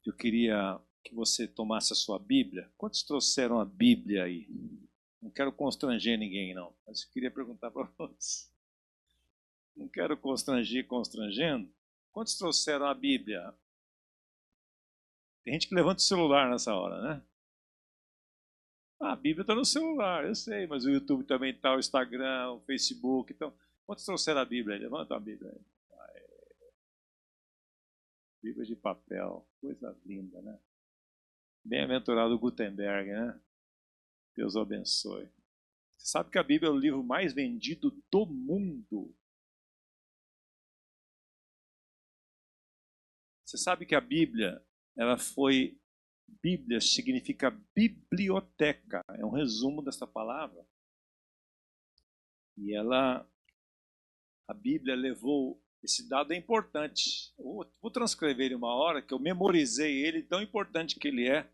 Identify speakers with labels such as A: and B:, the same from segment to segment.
A: Eu queria que você tomasse a sua Bíblia. Quantos trouxeram a Bíblia aí? Não quero constranger ninguém, não. Mas eu queria perguntar para você. Não quero constranger constrangendo. Quantos trouxeram a Bíblia? Tem gente que levanta o celular nessa hora, né? Ah, a Bíblia está no celular, eu sei, mas o YouTube também está, o Instagram, o Facebook. Então, quantos trouxeram a Bíblia aí? Levanta a Bíblia aí. Bíblia de papel, coisa linda, né? Bem-aventurado Gutenberg, né? Deus o abençoe. Você sabe que a Bíblia é o livro mais vendido do mundo. Você sabe que a Bíblia, Bíblia significa biblioteca. É um resumo dessa palavra. E a Bíblia levou, esse dado é importante. Vou transcrever ele uma hora, que eu memorizei ele, tão importante que ele é,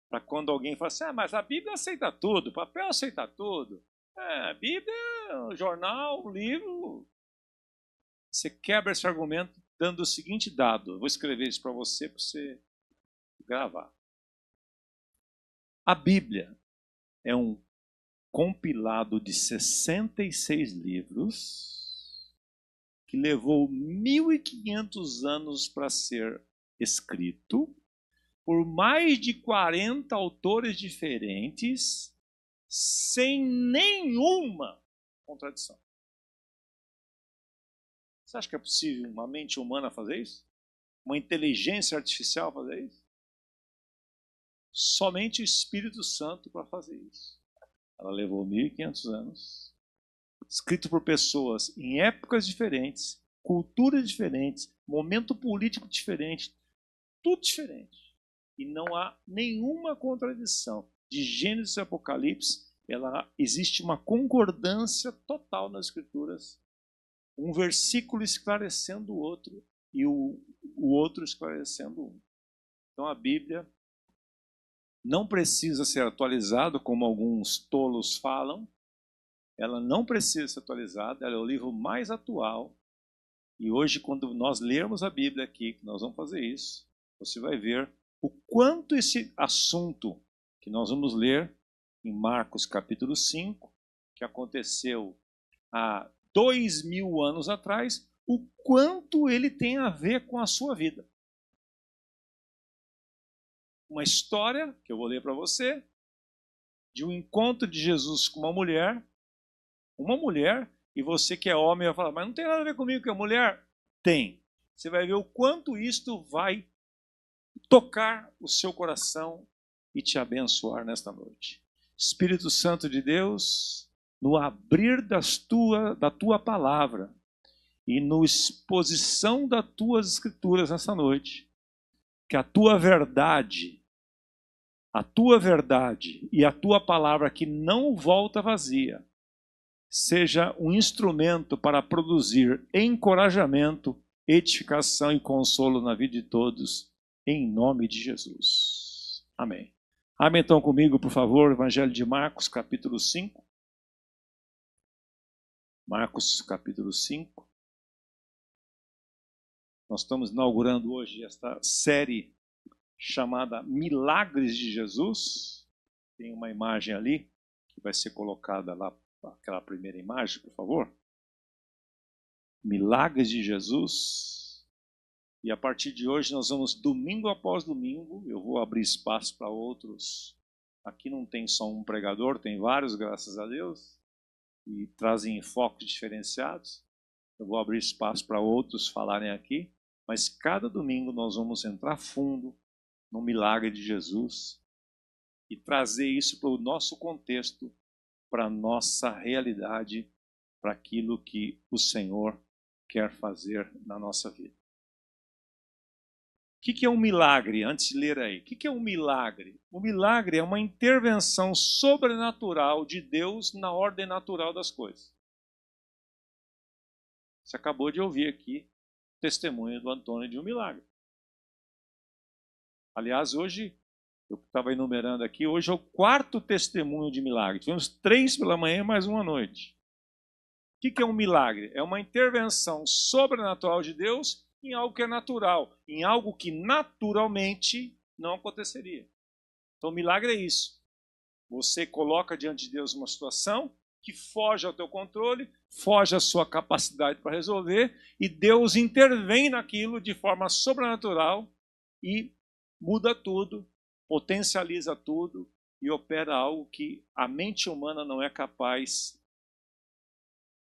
A: para quando alguém fala assim, mas a Bíblia aceita tudo, o papel aceita tudo. A Bíblia, o jornal, o livro. Você quebra esse argumento dando o seguinte dado. Eu vou escrever isso para você gravar. A Bíblia é um compilado de 66 livros que levou 1.500 anos para ser escrito por mais de 40 autores diferentes, sem nenhuma contradição. Você acha que é possível uma mente humana fazer isso? Uma inteligência artificial fazer isso? Somente o Espírito Santo para fazer isso. Ela levou 1.500 anos, escrito por pessoas em épocas diferentes, culturas diferentes, momento político diferente, tudo diferente. E não há nenhuma contradição. De Gênesis e Apocalipse, existe uma concordância total nas Escrituras. Um versículo esclarecendo o outro e o outro esclarecendo um. Então a Bíblia não precisa ser atualizada, como alguns tolos falam. Ela não precisa ser atualizada, ela é o livro mais atual. E hoje, quando nós lermos a Bíblia aqui, que nós vamos fazer isso, você vai ver o quanto esse assunto que nós vamos ler em Marcos capítulo 5, que aconteceu há 2.000 anos atrás, o quanto ele tem a ver com a sua vida. Uma história, que eu vou ler para você, de um encontro de Jesus com uma mulher, e você que é homem vai falar, mas não tem nada a ver comigo que é mulher? Tem. Você vai ver o quanto isto vai tocar o seu coração e te abençoar nesta noite. Espírito Santo de Deus, no abrir da tua palavra e no exposição das tuas escrituras nessa noite, que a tua verdade e a tua palavra que não volta vazia, seja um instrumento para produzir encorajamento, edificação e consolo na vida de todos, em nome de Jesus. Amém. Amém então comigo, por favor, Evangelho de Marcos, capítulo 5. Marcos, capítulo 5. Nós estamos inaugurando hoje esta série chamada Milagres de Jesus. Tem uma imagem ali, que vai ser colocada lá, aquela primeira imagem, por favor. Milagres de Jesus. E a partir de hoje nós vamos, domingo após domingo, eu vou abrir espaço para outros. Aqui não tem só um pregador, tem vários, graças a Deus, e trazem focos diferenciados. Eu vou abrir espaço para outros falarem aqui, mas cada domingo nós vamos entrar fundo no milagre de Jesus e trazer isso para o nosso contexto, para a nossa realidade, para aquilo que o Senhor quer fazer na nossa vida. O que é um milagre? Antes de ler aí, o que é um milagre? O milagre é uma intervenção sobrenatural de Deus na ordem natural das coisas. Você acabou de ouvir aqui o testemunho do Antônio de um milagre. Aliás, hoje, eu estava enumerando aqui, hoje é o 4º testemunho de milagre. Tivemos 3 pela manhã e mais 1 à noite. O que é um milagre? É uma intervenção sobrenatural de Deus em algo que é natural, em algo que naturalmente não aconteceria. Então, o milagre é isso. Você coloca diante de Deus uma situação que foge ao teu controle, foge à sua capacidade para resolver, e Deus intervém naquilo de forma sobrenatural e muda tudo, potencializa tudo e opera algo que a mente humana não é capaz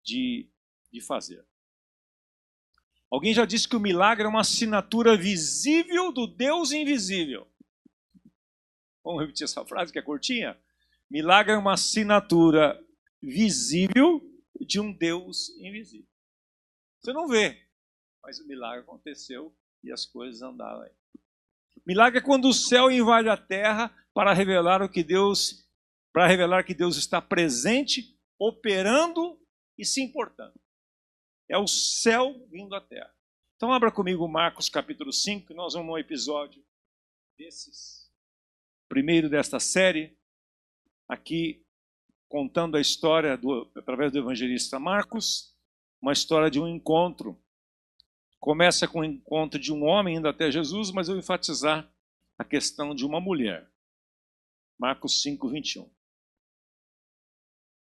A: de fazer. Alguém já disse que o milagre é uma assinatura visível do Deus invisível. Vamos repetir essa frase que é curtinha? Milagre é uma assinatura visível de um Deus invisível. Você não vê, mas o milagre aconteceu e as coisas andaram aí. Milagre é quando o céu invade a terra para revelar que Deus está presente, operando e se importando. É o céu vindo à terra. Então abra comigo Marcos capítulo 5, que nós vamos num episódio desses, primeiro desta série, aqui contando a história através do evangelista Marcos, uma história de um encontro. Começa com o encontro de um homem indo até Jesus, mas eu vou enfatizar a questão de uma mulher. Marcos 5, 21.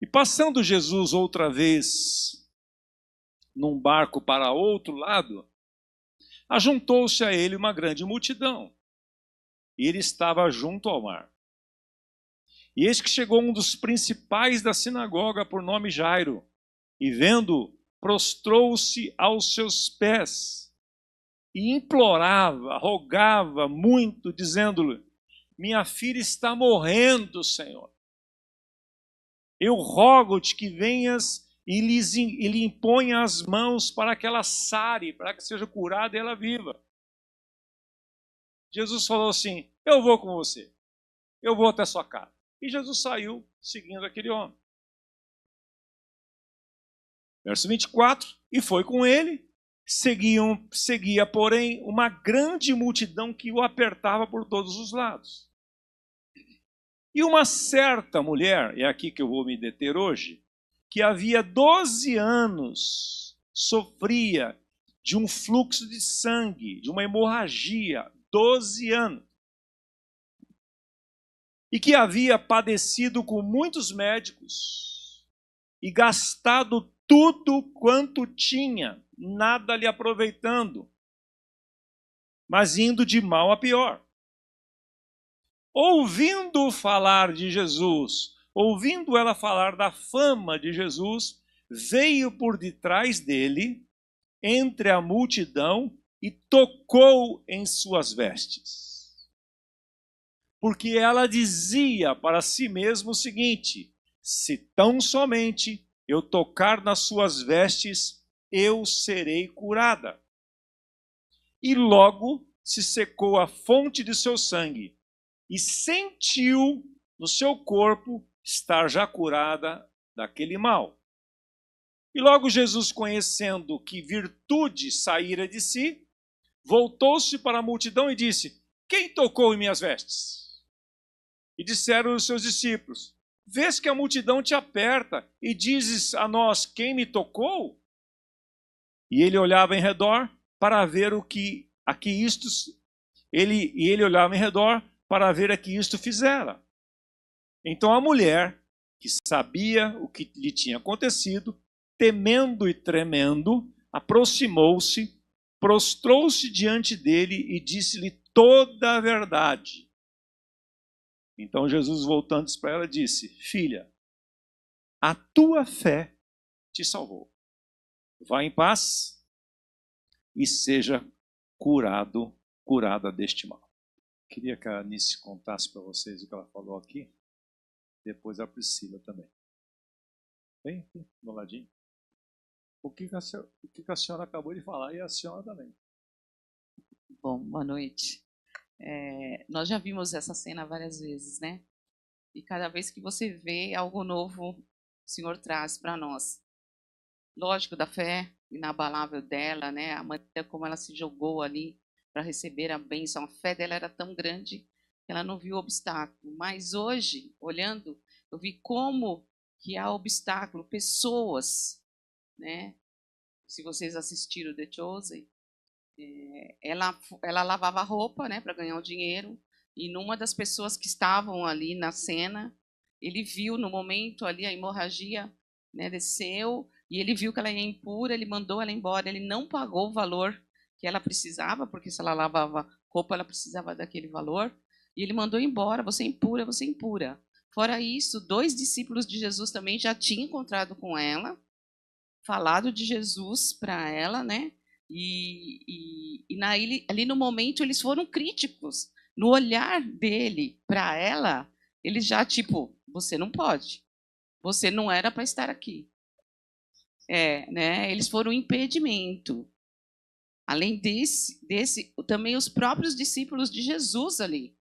A: E passando Jesus outra vez num barco para outro lado, ajuntou-se a ele uma grande multidão, e ele estava junto ao mar. E eis que chegou um dos principais da sinagoga, por nome Jairo, e vendo, prostrou-se aos seus pés, e implorava, rogava muito, dizendo-lhe: minha filha está morrendo, Senhor. Eu rogo-te que venhas e lhe imponha as mãos para que ela sare, para que seja curada e ela viva. Jesus falou assim: eu vou com você, eu vou até sua casa. E Jesus saiu seguindo aquele homem. Verso 24, e foi com ele, seguia, porém, uma grande multidão que o apertava por todos os lados. E uma certa mulher, é aqui que eu vou me deter hoje, que havia 12 anos sofria de um fluxo de sangue, de uma hemorragia, 12 anos. E que havia padecido com muitos médicos e gastado tudo quanto tinha, nada lhe aproveitando, mas indo de mal a pior. Ouvindo falar de Jesus, ouvindo ela falar da fama de Jesus, veio por detrás dele, entre a multidão, e tocou em suas vestes. Porque ela dizia para si mesma o seguinte: se tão somente eu tocar nas suas vestes, eu serei curada. E logo se secou a fonte de seu sangue, e sentiu no seu corpo estar já curada daquele mal. E logo Jesus, conhecendo que virtude saíra de si, voltou-se para a multidão e disse: quem tocou em minhas vestes? E disseram os seus discípulos: vês que a multidão te aperta e dizes a nós: quem me tocou? E ele olhava em redor para ver ele olhava em redor para ver a que isto fizera. Então a mulher, que sabia o que lhe tinha acontecido, temendo e tremendo, aproximou-se, prostrou-se diante dele e disse-lhe toda a verdade. Então Jesus, voltando-se para ela, disse: filha, a tua fé te salvou. Vá em paz e seja curada deste mal. Queria que a Anice contasse para vocês o que ela falou aqui. Depois a Priscila também. Vem aqui, do ladinho. O que a senhora acabou de falar e a senhora também.
B: Bom, boa noite. Nós já vimos essa cena várias vezes, né? E cada vez que você vê algo novo, o Senhor traz para nós. Lógico, da fé inabalável dela, né? A maneira como ela se jogou ali para receber a bênção. A fé dela era tão grande que ela não viu obstáculo. Mas hoje, olhando, eu vi como que há obstáculo, pessoas, né? Se vocês assistiram The Chosen, ela lavava roupa, né, para ganhar o dinheiro, e numa das pessoas que estavam ali na cena, ele viu no momento ali a hemorragia, né, desceu, e ele viu que ela ia impura, ele mandou ela embora, ele não pagou o valor que ela precisava, porque se ela lavava roupa, ela precisava daquele valor, e ele mandou embora, você é impura, você é impura. Fora isso, 2 discípulos de Jesus também já tinham encontrado com ela, falado de Jesus para ela, né? Ali no momento eles foram críticos. No olhar dele para ela, eles já tipo, você não pode, você não era para estar aqui. Né? Eles foram um impedimento. Além desse, também os próprios discípulos de Jesus ali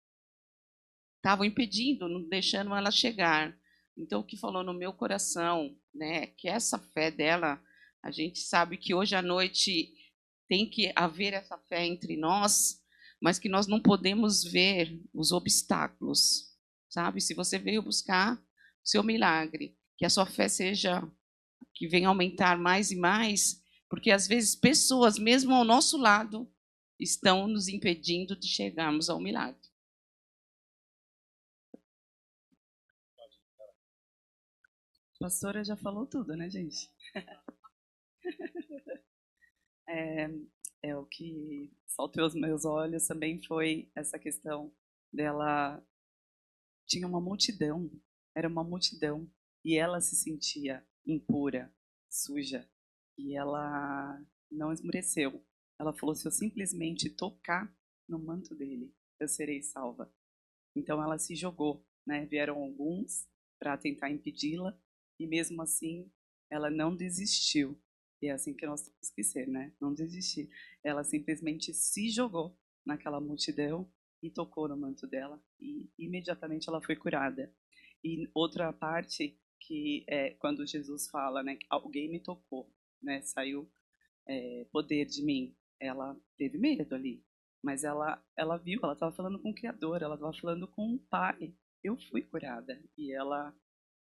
B: estavam impedindo, não deixando ela chegar. Então, o que falou no meu coração, né, que essa fé dela, a gente sabe que hoje à noite tem que haver essa fé entre nós, mas que nós não podemos ver os obstáculos, sabe? Se você veio buscar o seu milagre, que a sua fé seja, que venha aumentar mais e mais, porque às vezes pessoas, mesmo ao nosso lado, estão nos impedindo de chegarmos ao milagre.
C: A pastora já falou tudo, né, gente? O que saltou aos meus olhos também foi essa questão dela. Tinha uma multidão, era uma multidão, e ela se sentia impura, suja, e ela não esmoreceu. Ela falou: se eu simplesmente tocar no manto dele, eu serei salva. Então ela se jogou, né? Vieram alguns para tentar impedi-la, e mesmo assim ela não desistiu. E é assim que nós temos que ser, né? Não desistir. Ela simplesmente se jogou naquela multidão e tocou no manto dela, e imediatamente ela foi curada. E outra parte que é quando Jesus fala, né, que alguém me tocou, né, saiu poder de mim. Ela teve medo ali, mas ela viu, ela estava falando com o Criador, ela estava falando com o Pai. Eu fui curada, e ela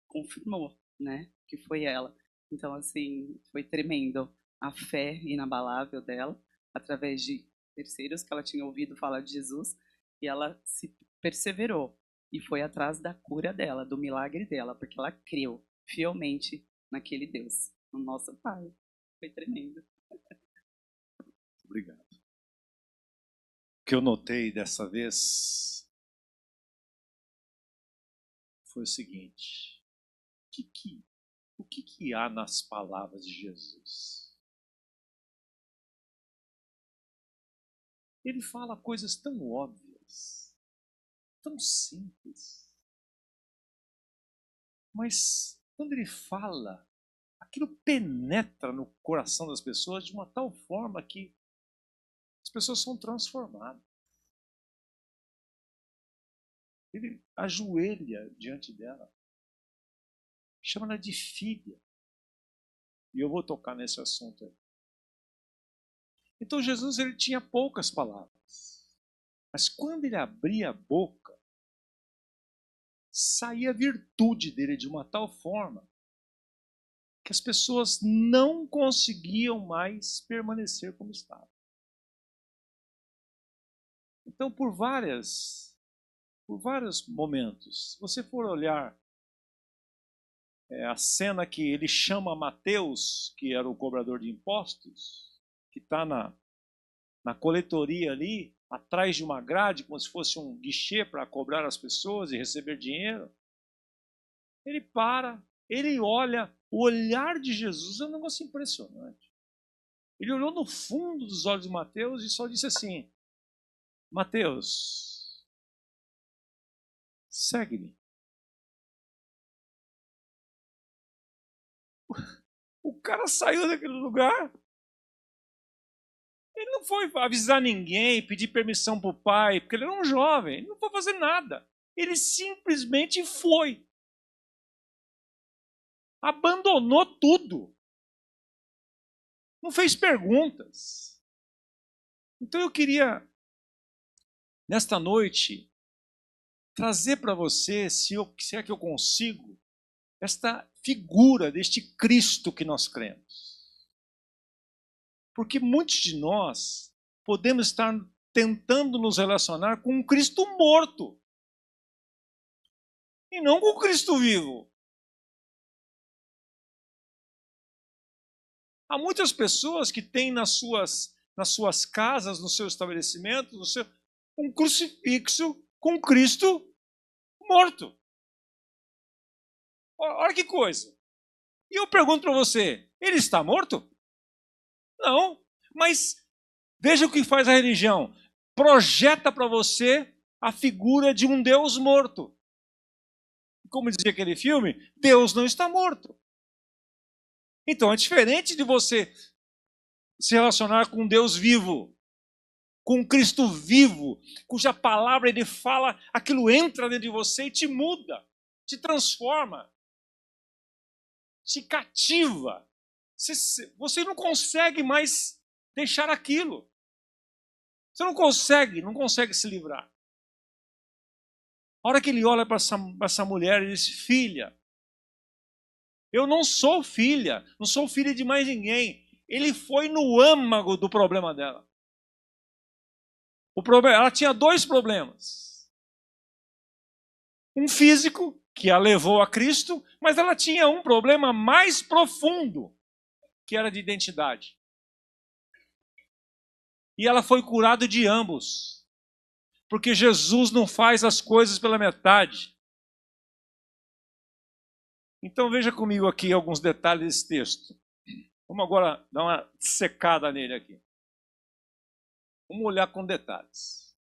C: confirmou, né, que foi ela. Então, assim, foi tremendo a fé inabalável dela, através de terceiros que ela tinha ouvido falar de Jesus, e ela se perseverou e foi atrás da cura dela, do milagre dela, porque ela creu fielmente naquele Deus, no nosso Pai. Foi tremendo.
A: Obrigado. O que eu notei dessa vez foi o seguinte: o que há nas palavras de Jesus? Ele fala coisas tão óbvias, tão simples, mas quando ele fala, aquilo penetra no coração das pessoas de uma tal forma que as pessoas são transformadas. Ele ajoelha diante dela, chama ela de filha. E eu vou tocar nesse assunto aí. Então Jesus, ele tinha poucas palavras, mas quando ele abria a boca, saía a virtude dele de uma tal forma que as pessoas não conseguiam mais permanecer como estavam. Então, por vários momentos, se você for olhar a cena que ele chama Mateus, que era o cobrador de impostos, que está na coletoria ali, atrás de uma grade, como se fosse um guichê para cobrar as pessoas e receber dinheiro. Ele para, ele olha, o olhar de Jesus é um negócio impressionante. Ele olhou no fundo dos olhos de Mateus e só disse assim: Mateus, segue-me. O cara saiu daquele lugar. Ele não foi avisar ninguém, pedir permissão para o pai, porque ele era um jovem. Ele não foi fazer nada. Ele simplesmente foi. Abandonou tudo. Não fez perguntas. Então eu queria, nesta noite, trazer para você, se é que eu consigo, esta figura deste Cristo que nós cremos. Porque muitos de nós podemos estar tentando nos relacionar com um Cristo morto e não com o Cristo vivo. Há muitas pessoas que têm nas suas casas, nos seus estabelecimentos, um crucifixo com Cristo morto. Olha que coisa. E eu pergunto para você, ele está morto? Não, mas veja o que faz a religião. Projeta para você a figura de um Deus morto. Como dizia aquele filme, Deus não está morto. Então é diferente de você se relacionar com um Deus vivo, com um Cristo vivo, cuja palavra ele fala, aquilo entra dentro de você e te muda, te transforma, te cativa. Você não consegue mais deixar aquilo. Você não consegue se livrar. A hora que ele olha para essa mulher, ele diz, filha, eu não sou filha de mais ninguém. Ele foi no âmago do problema dela. Ela tinha dois problemas. Um físico, que a levou a Cristo, mas ela tinha um problema mais profundo, que era de identidade. E ela foi curada de ambos. Porque Jesus não faz as coisas pela metade. Então veja comigo aqui alguns detalhes desse texto. Vamos agora dar uma secada nele aqui. Vamos olhar com detalhes.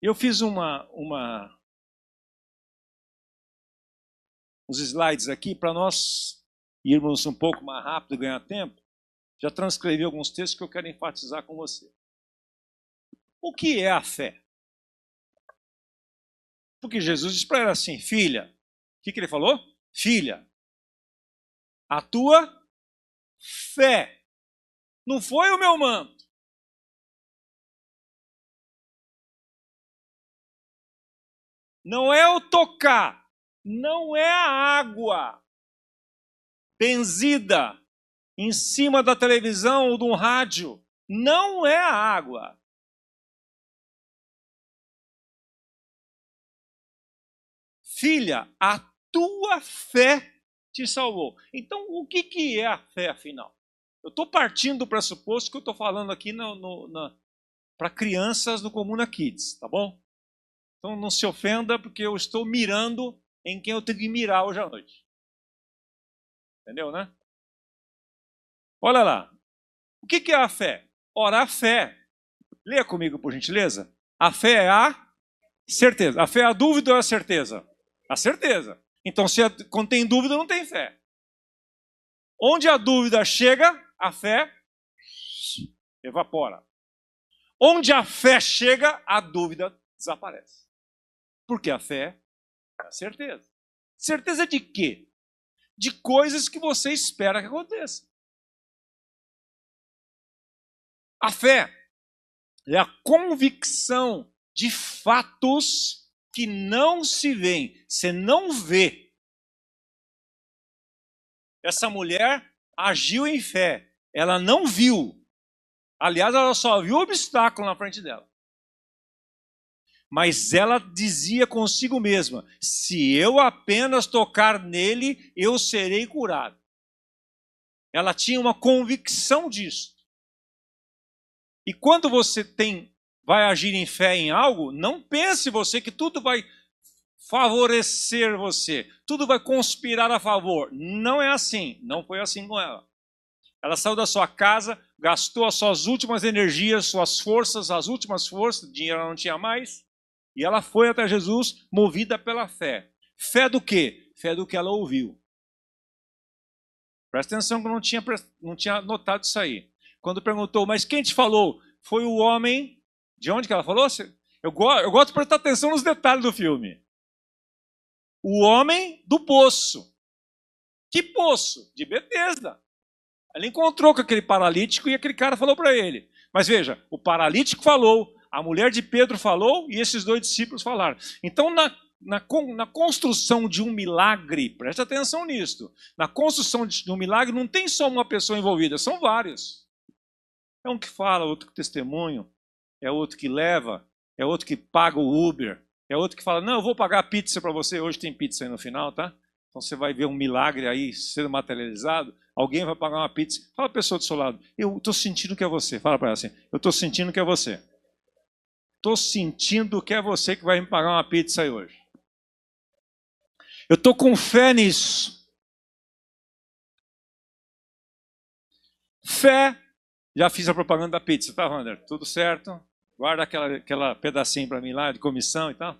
A: Eu fiz uns slides aqui para nós irmos um pouco mais rápido e ganhar tempo. Já transcrevi alguns textos que eu quero enfatizar com você. O que é a fé? Porque Jesus disse para ela assim, filha, o que ele falou? Filha, a tua fé não foi o meu manto. Não é o tocar, não é a água benzida em cima da televisão ou do rádio. Não é a água. Filha, a tua fé te salvou. Então, o que é a fé, afinal? Eu estou partindo do pressuposto que eu estou falando aqui para crianças no Comuna Kids, tá bom? Então, não se ofenda, porque eu estou mirando em quem eu tenho que mirar hoje à noite. Entendeu, né? Olha lá. O que é a fé? Ora, a fé. Leia comigo, por gentileza. A fé é a certeza. A fé é a dúvida ou a certeza? A certeza. Então, quando tem dúvida, não tem fé. Onde a dúvida chega, a fé evapora. Onde a fé chega, a dúvida desaparece. Porque a fé é a certeza. Certeza de quê? De coisas que você espera que aconteça. A fé é a convicção de fatos que não se veem. Você não vê. Essa mulher agiu em fé. Ela não viu. Aliás, ela só viu o obstáculo na frente dela. Mas ela dizia consigo mesma, se eu apenas tocar nele, eu serei curado. Ela tinha uma convicção disso. E quando você vai agir em fé em algo, não pense você que tudo vai favorecer você, tudo vai conspirar a favor. Não é assim, não foi assim com ela. Ela saiu da sua casa, gastou as suas últimas energias, suas forças, as últimas forças, dinheiro ela não tinha mais, e ela foi até Jesus movida pela fé. Fé do quê? Fé do que ela ouviu. Presta atenção que eu não tinha notado isso aí. Quando perguntou, mas quem te falou? Foi o homem. De onde que ela falou? Eu gosto de prestar atenção nos detalhes do filme. O homem do poço. Que poço? De Betesda. Ela encontrou com aquele paralítico e aquele cara falou para ele. Mas veja, o paralítico falou, a mulher de Pedro falou e esses dois discípulos falaram. Então, na construção de um milagre, preste atenção nisso, na construção de um milagre não tem só uma pessoa envolvida, são vários. É um que fala, outro que testemunha, é outro que leva, é outro que paga o Uber, é outro que fala, não, eu vou pagar a pizza para você, hoje tem pizza aí no final, tá? Então você vai ver um milagre aí sendo materializado, alguém vai pagar uma pizza. Fala a pessoa do seu lado, eu estou sentindo que é você. Fala para ela assim, eu estou sentindo que é você. Estou sentindo que é você que vai me pagar uma pizza aí hoje. Eu estou com fé nisso. Fé. Já fiz a propaganda da pizza, tá, Wander? Tudo certo? Guarda aquela pedacinho para mim lá, de comissão e tal.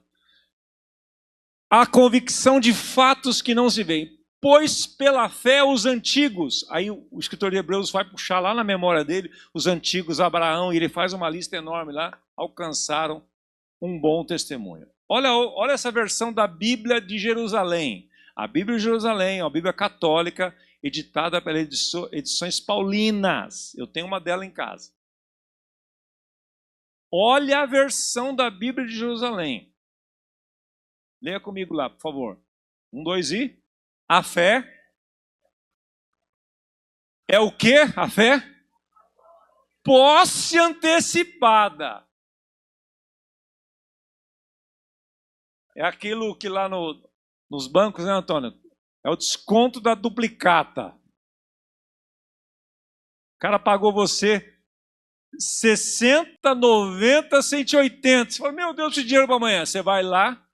A: A convicção de fatos que não se veem. Pois pela fé os antigos, aí o escritor de Hebreus vai puxar lá na memória dele, os antigos, Abraão, e ele faz uma lista enorme lá, alcançaram um bom testemunho. Olha essa versão da Bíblia de Jerusalém. A Bíblia de Jerusalém é uma Bíblia católica, editada pelas Edições Paulinas. Eu tenho uma dela em casa. Olha a versão da Bíblia de Jerusalém. Leia comigo lá, por favor. 1, 2 e... A fé é o quê? A fé? Posse antecipada. É aquilo que lá nos bancos, né, Antônio? É o desconto da duplicata. O cara pagou você 60, 90, 180. Você fala, meu Deus, esse dinheiro para amanhã. Você vai lá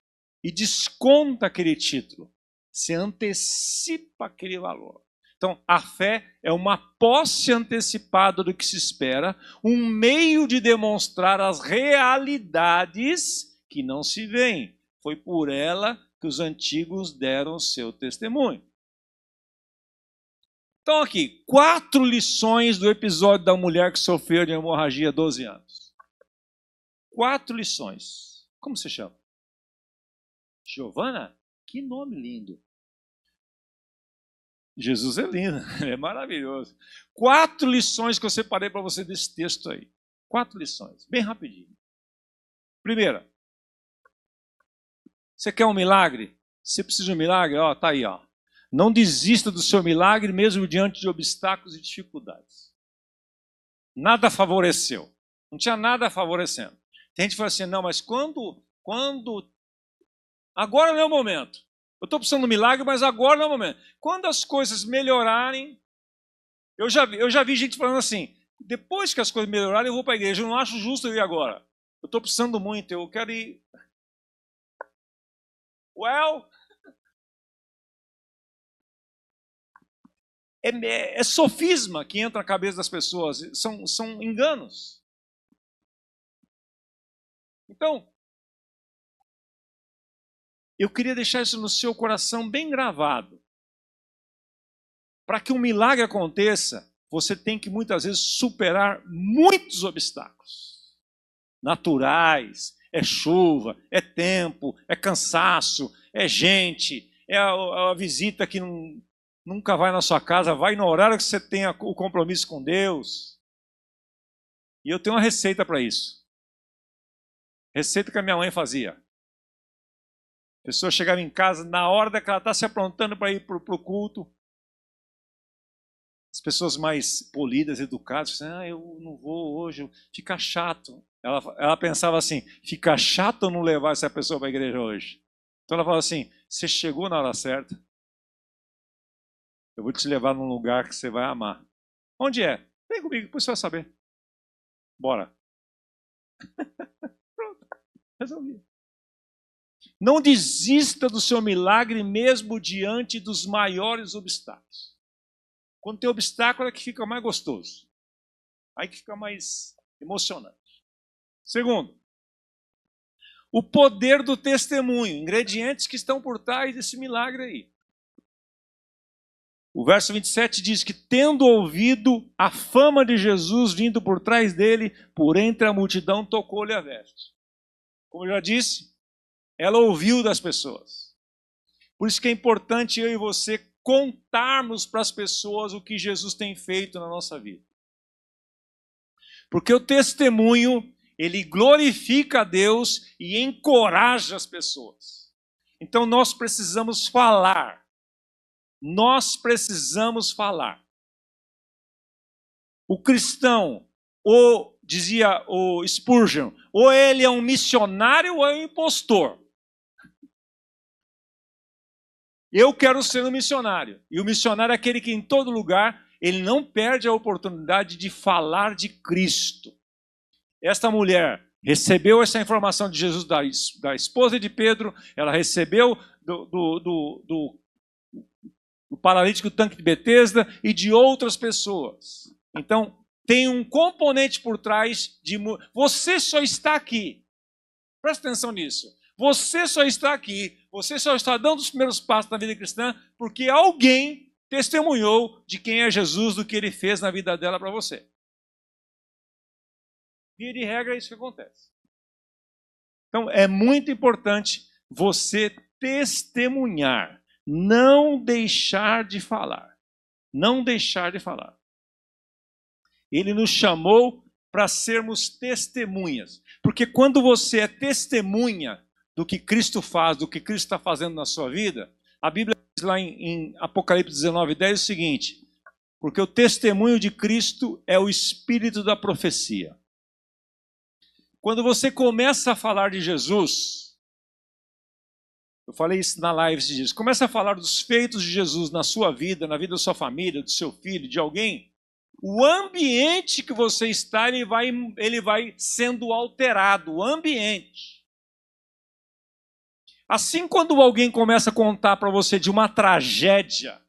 A: e desconta aquele título. Você antecipa aquele valor. Então, a fé é uma posse antecipada do que se espera, um meio de demonstrar as realidades que não se veem. Foi por ela que os antigos deram o seu testemunho. Então, aqui, 4 lições do episódio da mulher que sofreu de hemorragia há 12 anos. 4 lições. Como você chama? Giovana? Que nome lindo. Jesus é lindo, ele é maravilhoso. 4 lições que eu separei para você desse texto aí. 4 lições, bem rapidinho. Primeira, você quer um milagre? Você precisa de um milagre? Ó, tá aí, ó. Não desista do seu milagre mesmo diante de obstáculos e dificuldades. Nada favoreceu. Não tinha nada favorecendo. Tem gente que fala assim, não, mas quando... Agora não é o momento. Eu estou precisando de um milagre, mas agora não é o momento. Quando as coisas melhorarem... Eu já vi gente falando assim, depois que as coisas melhorarem, eu vou para a igreja. Eu não acho justo eu ir agora. Eu estou precisando muito, eu quero ir... Well... É sofisma que entra na cabeça das pessoas. São enganos. Então... Eu queria deixar isso no seu coração bem gravado. Para que um milagre aconteça, você tem que muitas vezes superar muitos obstáculos. Naturais, é chuva, é tempo, é cansaço, é gente, é a visita que nunca vai na sua casa, vai no horário que você tenha o compromisso com Deus. E eu tenho uma receita para isso. Receita que a minha mãe fazia. A pessoa chegava em casa, na hora que ela está se aprontando para ir para o culto, as pessoas mais polidas, educadas, dizem, eu não vou hoje, fica chato. Ela pensava assim, fica chato eu não levar essa pessoa para a igreja hoje. Então ela falava assim, você chegou na hora certa, eu vou te levar num lugar que você vai amar. Onde é? Vem comigo, depois você vai saber. Bora. Pronto, resolvi. Não desista do seu milagre mesmo diante dos maiores obstáculos. Quando tem obstáculo é que fica mais gostoso. Aí que fica mais emocionante. Segundo, o poder do testemunho. Ingredientes que estão por trás desse milagre aí. O verso 27 diz que, tendo ouvido a fama de Jesus vindo por trás dele, por entre a multidão, tocou-lhe a veste. Como eu já disse, ela ouviu das pessoas. Por isso que é importante eu e você contarmos para as pessoas o que Jesus tem feito na nossa vida. Porque o testemunho, ele glorifica a Deus e encoraja as pessoas. Então nós precisamos falar. Nós precisamos falar. O cristão, ou, dizia o Spurgeon, ou ele é um missionário ou é um impostor. Eu quero ser um missionário. E o missionário é aquele que em todo lugar, ele não perde a oportunidade de falar de Cristo. Esta mulher recebeu essa informação de Jesus da esposa de Pedro, ela recebeu do paralítico do tanque de Betesda e de outras pessoas. Então, tem um componente por trás de... Você só está aqui. Presta atenção nisso. Você só está aqui, você só está dando os primeiros passos na vida cristã porque alguém testemunhou de quem é Jesus, do que ele fez na vida dela para você. Via de regra, é isso que acontece. Então, é muito importante você testemunhar, não deixar de falar. Não deixar de falar. Ele nos chamou para sermos testemunhas. Porque quando você é testemunha do que Cristo faz, do que Cristo está fazendo na sua vida, a Bíblia diz lá em Apocalipse 19:10 o seguinte: porque o testemunho de Cristo é o espírito da profecia. Quando você começa a falar de Jesus, eu falei isso na live esses dias, começa a falar dos feitos de Jesus na sua vida, na vida da sua família, do seu filho, de alguém, o ambiente que você está, ele vai sendo alterado, o ambiente. Assim, quando alguém começa a contar para você de uma tragédia,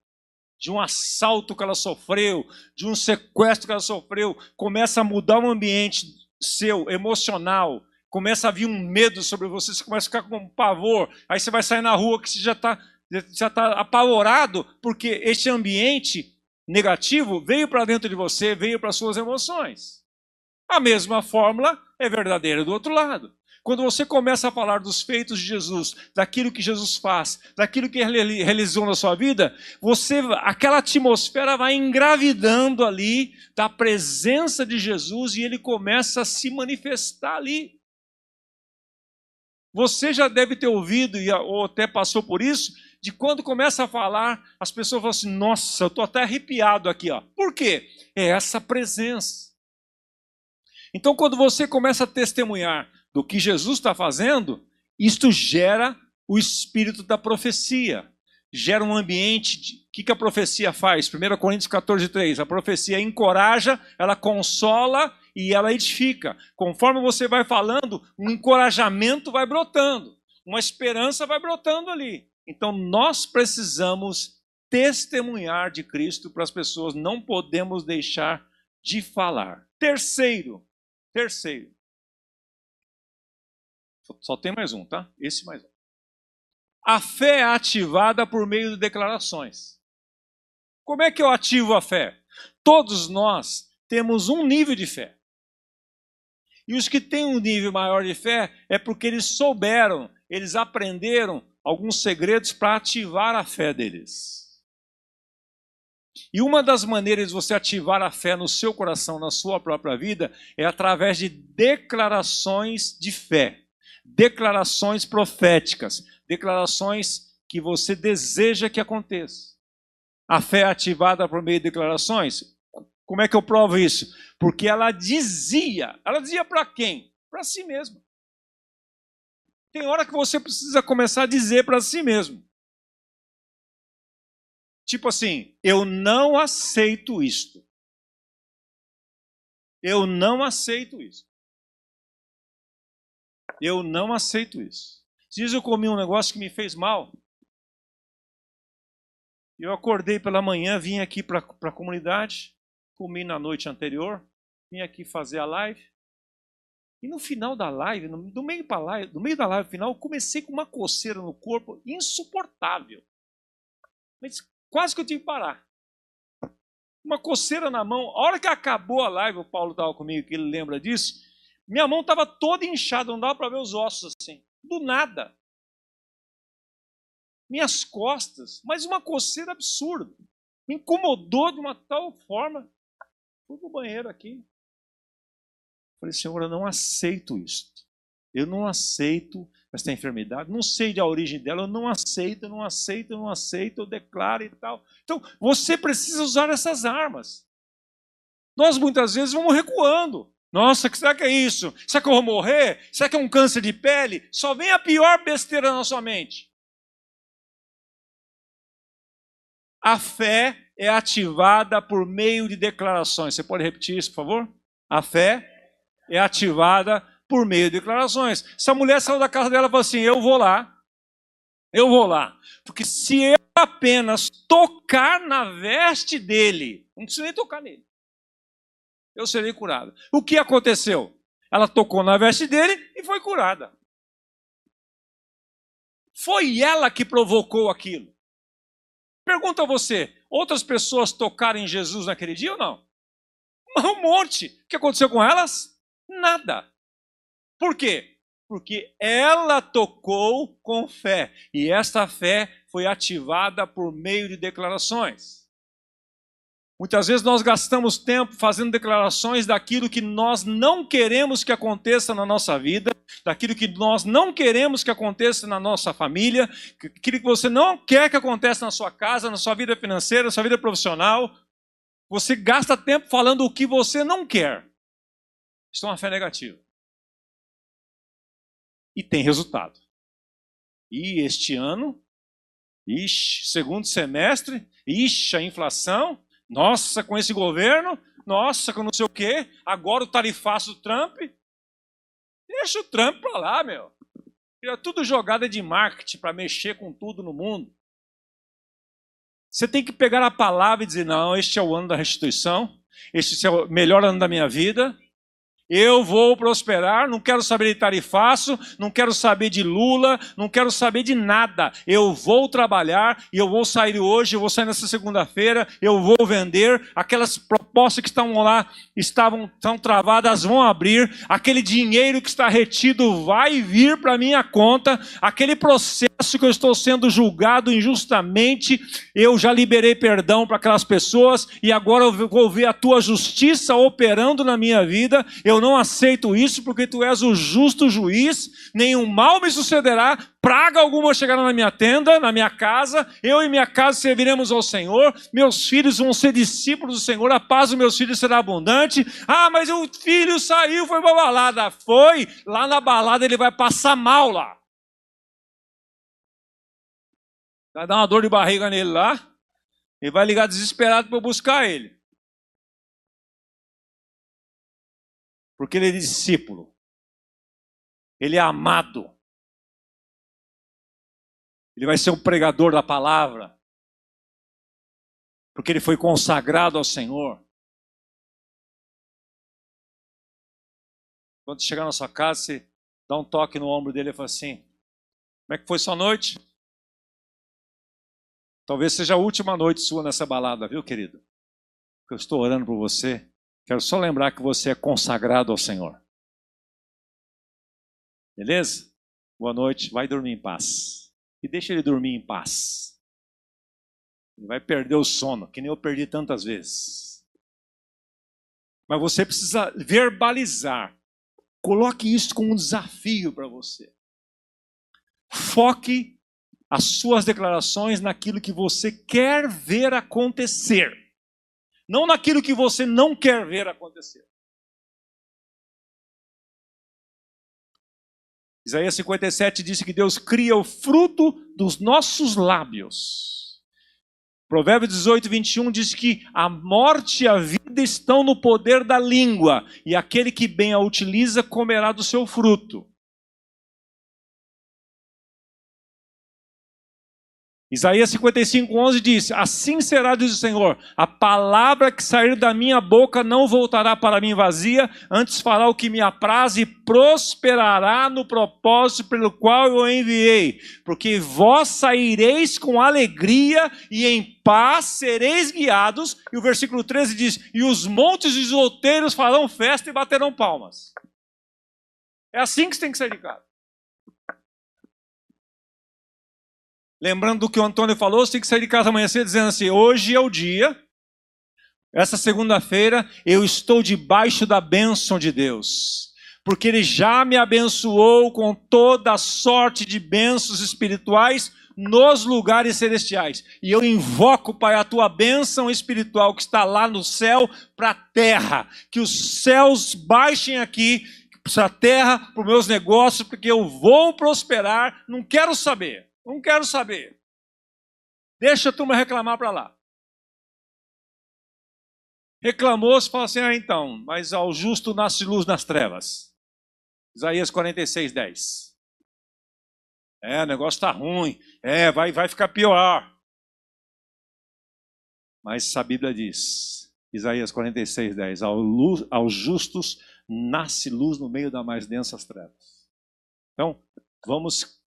A: de um assalto que ela sofreu, de um sequestro que ela sofreu, começa a mudar o ambiente seu, emocional, começa a vir um medo sobre você, você começa a ficar com um pavor, aí você vai sair na rua que você já está apavorado, porque este ambiente negativo veio para dentro de você, veio para suas emoções. A mesma fórmula é verdadeira do outro lado. Quando você começa a falar dos feitos de Jesus, daquilo que Jesus faz, daquilo que ele realizou na sua vida, aquela atmosfera vai engravidando ali da presença de Jesus e ele começa a se manifestar ali. Você já deve ter ouvido, ou até passou por isso, de quando começa a falar, as pessoas falam assim, nossa, eu estou até arrepiado aqui. Ó. Por quê? É essa presença. Então, quando você começa a testemunhar do que Jesus está fazendo, isto gera o espírito da profecia. Gera um ambiente... O que a profecia faz? 1 Coríntios 14:3. A profecia encoraja, ela consola e ela edifica. Conforme você vai falando, um encorajamento vai brotando. Uma esperança vai brotando ali. Então, nós precisamos testemunhar de Cristo para as pessoas. Não podemos deixar de falar. Terceiro. Só tem mais um, tá? Esse mais um. A fé é ativada por meio de declarações. Como é que eu ativo a fé? Todos nós temos um nível de fé. E os que têm um nível maior de fé é porque eles souberam, eles aprenderam alguns segredos para ativar a fé deles. E uma das maneiras de você ativar a fé no seu coração, na sua própria vida, é através de declarações de fé. Declarações proféticas, declarações que você deseja que aconteça. A fé é ativada por meio de declarações. Como é que eu provo isso? Porque ela dizia para quem? Para si mesma. Tem hora que você precisa começar a dizer para si mesmo. Tipo assim, eu não aceito isto. Eu não aceito isso. Eu não aceito isso. Diz eu comi um negócio que me fez mal. Eu acordei pela manhã, vim aqui para a comunidade, comi na noite anterior, vim aqui fazer a live. E no final da live, do meio da live final, eu comecei com uma coceira no corpo insuportável. Mas quase que eu tive que parar. Uma coceira na mão. A hora que acabou a live, o Paulo estava comigo, que ele lembra disso, minha mão estava toda inchada, não dava para ver os ossos assim. Do nada. Minhas costas, mas uma coceira absurda. Me incomodou de uma tal forma. Fui para o banheiro aqui. Falei, Senhor, eu não aceito isso. Eu não aceito essa enfermidade. Não sei da origem dela. Eu não aceito, eu declaro e tal. Então, você precisa usar essas armas. Nós muitas vezes vamos recuando. Nossa, será que é isso? Será que eu vou morrer? Será que é um câncer de pele? Só vem a pior besteira na sua mente. A fé é ativada por meio de declarações. Você pode repetir isso, por favor? A fé é ativada por meio de declarações. Se a mulher saiu da casa dela e falou assim, eu vou lá. Porque se eu apenas tocar na veste dele, não preciso nem tocar nele, eu serei curada. O que aconteceu? Ela tocou na veste dele e foi curada. Foi ela que provocou aquilo. Pergunta a você, outras pessoas tocaram em Jesus naquele dia ou não? Um monte. O que aconteceu com elas? Nada. Por quê? Porque ela tocou com fé. E essa fé foi ativada por meio de declarações. Muitas vezes nós gastamos tempo fazendo declarações daquilo que nós não queremos que aconteça na nossa vida, daquilo que nós não queremos que aconteça na nossa família, aquilo que você não quer que aconteça na sua casa, na sua vida financeira, na sua vida profissional. Você gasta tempo falando o que você não quer. Isso é uma fé negativa. E tem resultado. E este ano, segundo semestre, a inflação, nossa, com esse governo, nossa, com não sei o quê, agora o tarifaço do Trump. Deixa o Trump pra lá, meu. É tudo jogada de marketing para mexer com tudo no mundo. Você tem que pegar a palavra e dizer, não, este é o ano da restituição, este é o melhor ano da minha vida, eu vou prosperar, não quero saber de tarifaço, não quero saber de Lula, não quero saber de nada. Eu vou trabalhar e eu vou sair hoje, eu vou sair nessa segunda-feira, eu vou vender. Aquelas propostas que estão lá, estão travadas, vão abrir. Aquele dinheiro que está retido vai vir para a minha conta. Aquele processo que eu estou sendo julgado injustamente, eu já liberei perdão para aquelas pessoas e agora eu vou ver a tua justiça operando na minha vida. Eu não aceito isso porque tu és o justo juiz, nenhum mal me sucederá, praga alguma chegará na minha tenda, na minha casa, eu e minha casa serviremos ao Senhor, meus filhos vão ser discípulos do Senhor, a paz dos meus filhos será abundante. Ah, mas o filho saiu, foi para a balada. Foi, lá na balada ele vai passar mal lá. Vai dar uma dor de barriga nele lá, ele vai ligar desesperado para eu buscar ele. Porque ele é discípulo. Ele é amado. Ele vai ser um pregador da palavra. Porque ele foi consagrado ao Senhor. Quando chegar na sua casa, você dá um toque no ombro dele e fala assim, como é que foi sua noite? Talvez seja a última noite sua nessa balada, viu, querido? Porque eu estou orando por você. Quero só lembrar que você é consagrado ao Senhor. Beleza? Boa noite, vai dormir em paz. E deixa ele dormir em paz. Ele vai perder o sono, que nem eu perdi tantas vezes. Mas você precisa verbalizar. Coloque isso como um desafio para você. Foque as suas declarações naquilo que você quer ver acontecer. Não naquilo que você não quer ver acontecer. Isaías 57 diz que Deus cria o fruto dos nossos lábios. Provérbios 18, 21 diz que a morte e a vida estão no poder da língua, e aquele que bem a utiliza comerá do seu fruto. Isaías 55:11 diz, assim será, diz o Senhor, a palavra que sair da minha boca não voltará para mim vazia, antes fará o que me apraz e prosperará no propósito pelo qual eu enviei. Porque vós saireis com alegria e em paz sereis guiados. E o versículo 13 diz, e os montes e os outeiros farão festa e baterão palmas. É assim que você tem que sair de casa. Lembrando do que o Antônio falou, você tem que sair de casa amanhã cedo dizendo assim, hoje é o dia, essa segunda-feira, eu estou debaixo da bênção de Deus. Porque Ele já me abençoou com toda a sorte de bênçãos espirituais nos lugares celestiais. E eu invoco, Pai, a tua bênção espiritual que está lá no céu para a terra. Que os céus baixem aqui para a terra, para os meus negócios, porque eu vou prosperar. Não quero saber. Não quero saber. Deixa a turma reclamar para lá. Reclamou, se fala assim, então, mas ao justo nasce luz nas trevas. Isaías 46, 10. O negócio está ruim. Vai ficar pior. Mas a Bíblia diz, Isaías 46, 10, aos justos nasce luz no meio das mais densas trevas. Então, vamos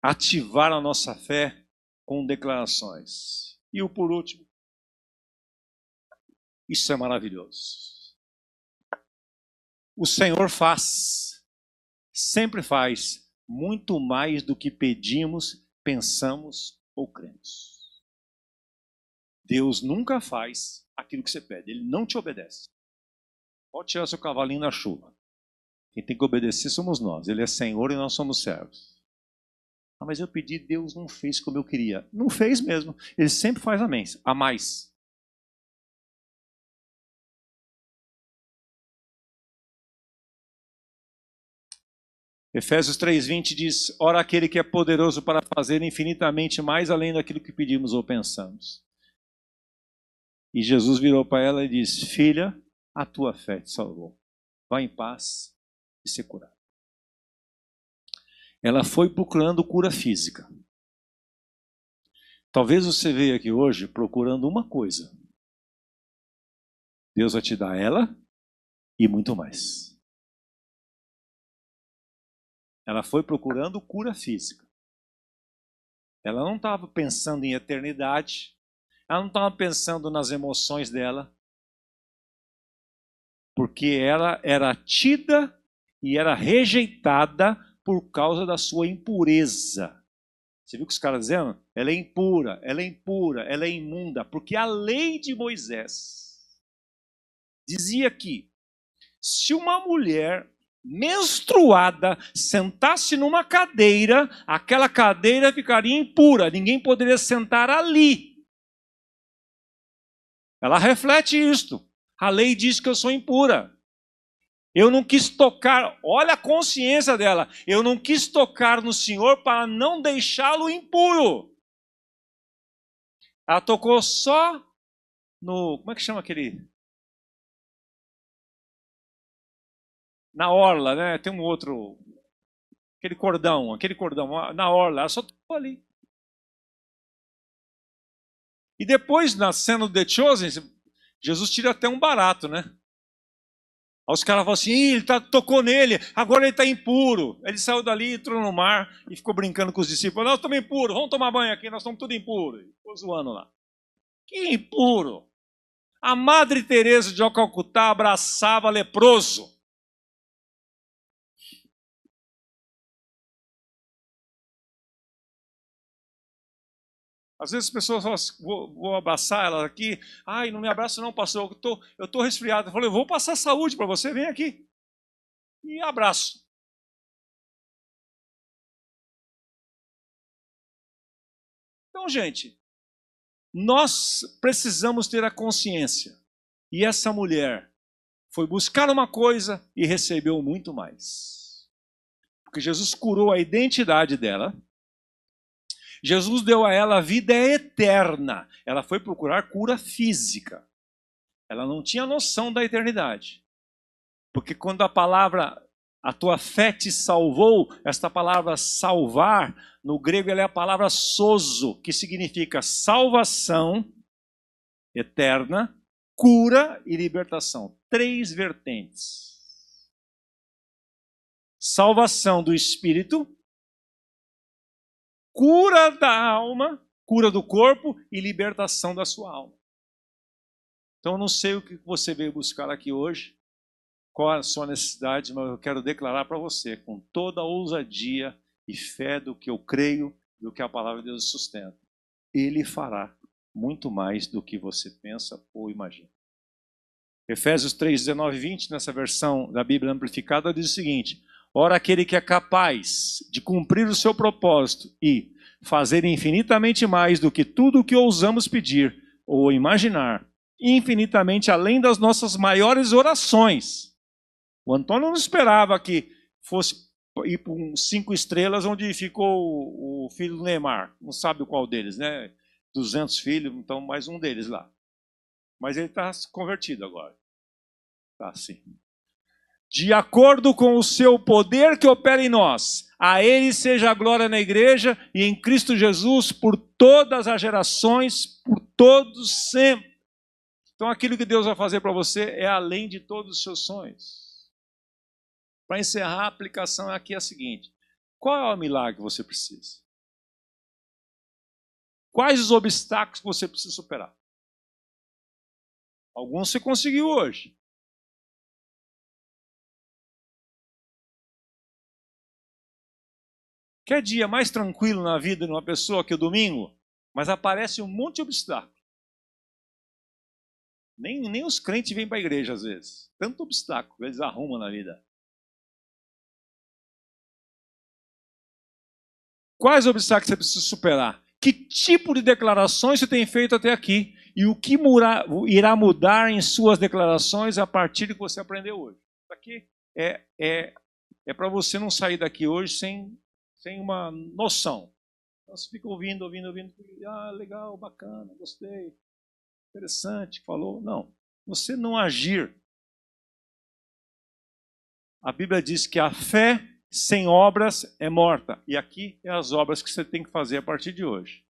A: ativar a nossa fé com declarações. E o por último, isso é maravilhoso. O Senhor faz, sempre faz, muito mais do que pedimos, pensamos ou cremos. Deus nunca faz aquilo que você pede, Ele não te obedece. Pode tirar seu cavalinho da chuva. Quem tem que obedecer somos nós, Ele é Senhor e nós somos servos. Mas eu pedi, Deus não fez como eu queria. Não fez mesmo, Ele sempre faz a mais. Efésios 3:20 diz, ora aquele que é poderoso para fazer infinitamente mais além daquilo que pedimos ou pensamos. E Jesus virou para ela e disse, filha, a tua fé te salvou. Vá em paz e se curada. Ela foi procurando cura física. Talvez você veja aqui hoje procurando uma coisa. Deus vai te dar ela e muito mais. Ela foi procurando cura física. Ela não estava pensando em eternidade. Ela não estava pensando nas emoções dela. Porque ela era tida e era rejeitada por causa da sua impureza. Você viu o que os caras dizendo? Ela é impura, ela é impura, ela é imunda. Porque a lei de Moisés dizia que se uma mulher menstruada sentasse numa cadeira, aquela cadeira ficaria impura, ninguém poderia sentar ali. Ela reflete isto. A lei diz que eu sou impura. Eu não quis tocar, olha a consciência dela, eu não quis tocar no Senhor para não deixá-lo impuro. Ela tocou só no, como é que chama aquele? Na orla, né? Tem um outro, aquele cordão, na orla, ela só tocou ali. E depois, na cena do The Chosen, Jesus tira até um barato, né? Aí os caras falam assim, ele tocou nele, agora ele está impuro. Ele saiu dali, entrou no mar e ficou brincando com os discípulos. Nós estamos impuros, vamos tomar banho aqui, nós estamos tudo impuros. Ficou zoando lá. Que impuro! A Madre Teresa de Calcutá abraçava leproso. Às vezes as pessoas falam assim, vou abraçar ela aqui. Ai, não me abraça não, pastor, eu estou resfriado. Eu falei, eu vou passar saúde para você, vem aqui. E abraço. Então, gente, nós precisamos ter a consciência. E essa mulher foi buscar uma coisa e recebeu muito mais. Porque Jesus curou a identidade dela. Jesus deu a ela a vida eterna. Ela foi procurar cura física. Ela não tinha noção da eternidade. Porque quando a palavra, a tua fé te salvou, esta palavra salvar, no grego ela é a palavra sozo, que significa salvação eterna, cura e libertação. 3 vertentes. Salvação do espírito, cura da alma, cura do corpo e libertação da sua alma. Então eu não sei o que você veio buscar aqui hoje, qual a sua necessidade, mas eu quero declarar para você, com toda a ousadia e fé do que eu creio, do que a palavra de Deus sustenta. Ele fará muito mais do que você pensa ou imagina. Efésios 3, 19 e 20, nessa versão da Bíblia amplificada, diz o seguinte: ora, aquele que é capaz de cumprir o seu propósito e, fazer infinitamente mais do que tudo o que ousamos pedir ou imaginar, infinitamente além das nossas maiores orações. O Antônio não esperava que fosse ir para 5 estrelas onde ficou o filho do Neymar. Não sabe qual deles, né? 200 filhos, então mais um deles lá. Mas ele está convertido agora. Está assim. De acordo com o seu poder que opera em nós, a ele seja a glória na igreja e em Cristo Jesus por todas as gerações, por todos sempre. Então aquilo que Deus vai fazer para você é além de todos os seus sonhos. Para encerrar, a aplicação aqui é a seguinte: qual é o milagre que você precisa? Quais os obstáculos que você precisa superar? Alguns você conseguiu hoje. Quer dia mais tranquilo na vida de uma pessoa que o domingo? Mas aparece um monte de obstáculo. Nem os crentes vêm para a igreja às vezes. Tanto obstáculo que eles arrumam na vida. Quais obstáculos você precisa superar? Que tipo de declarações você tem feito até aqui? E o que irá mudar em suas declarações a partir do que você aprendeu hoje? Isso aqui é para você não sair daqui hoje sem uma noção. Então você fica ouvindo. Ah, legal, bacana, gostei, interessante, falou. Não, você não agir. A Bíblia diz que a fé sem obras é morta. E aqui é as obras que você tem que fazer a partir de hoje.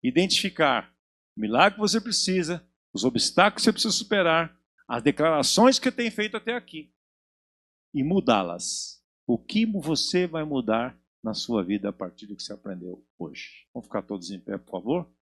A: Identificar o milagre que você precisa, os obstáculos que você precisa superar, as declarações que você tem feito até aqui e mudá-las. O que você vai mudar na sua vida a partir do que você aprendeu hoje? Vamos ficar todos em pé, por favor?